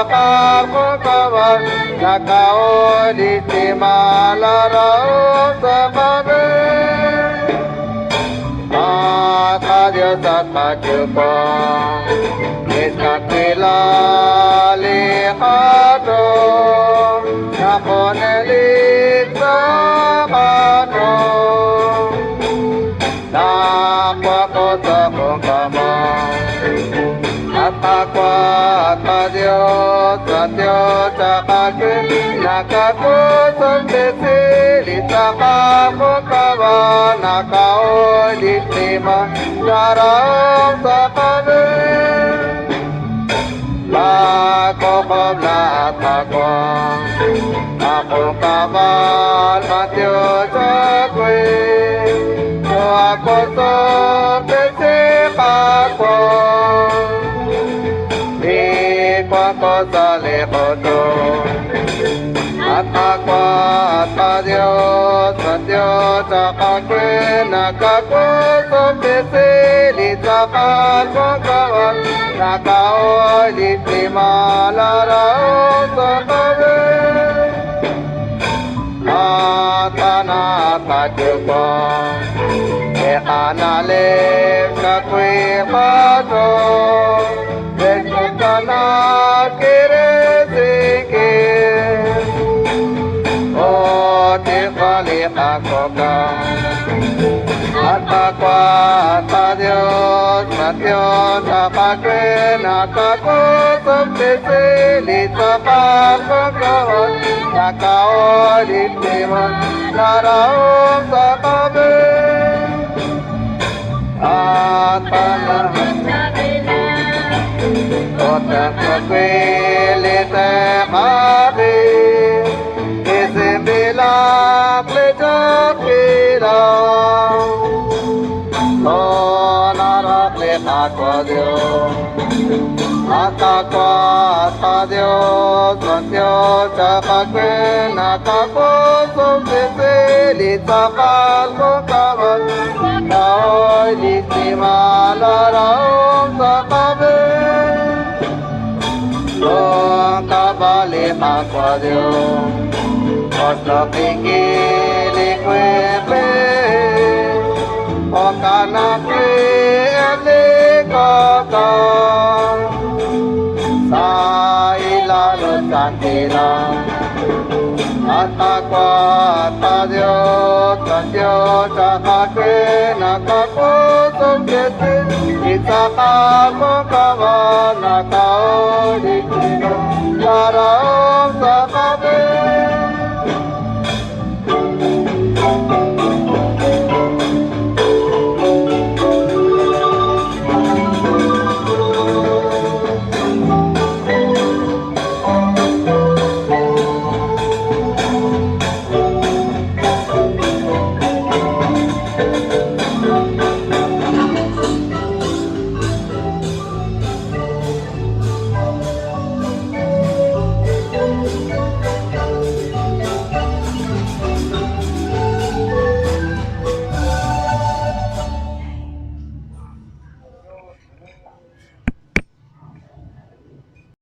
kawan nakao di malarao sababe maka Dios takjupa iskakila lihado nakonelit sabano nakwa sa kong kamay at ako at Diyos sa kakin nakakusong besilit sa kamukawa nakaulit lima sarang sa kami pakokobla at akong kamal Diyos ako'y so ako so besik ako ko sa likodo at ako at Diyos sa kakin nakakusong besilit sa kalbongkawan nakaulit lima larao sa kami at anakadyo ekanalip kako'y pato Kana kiresike o tifali ako ka at ako at Diyos sa kakin nakakusong besilit sa kalbongkawan nakaulit lima larao sa kami at panahon Otak kepilit kami isimbilak lecok bilang narak lihat Diyos at ako at Diyos sa kakin nakakusong besilit sa kalbongkawan nakaulit lima larao sa kami Ang kabalik ako Diyos at nakikilig kwepe o kanakilig ka sa ilalot kantila at ako at Diyos sa kakin nakakusong besilit sa kalbongkawan nakaulit lima larao sa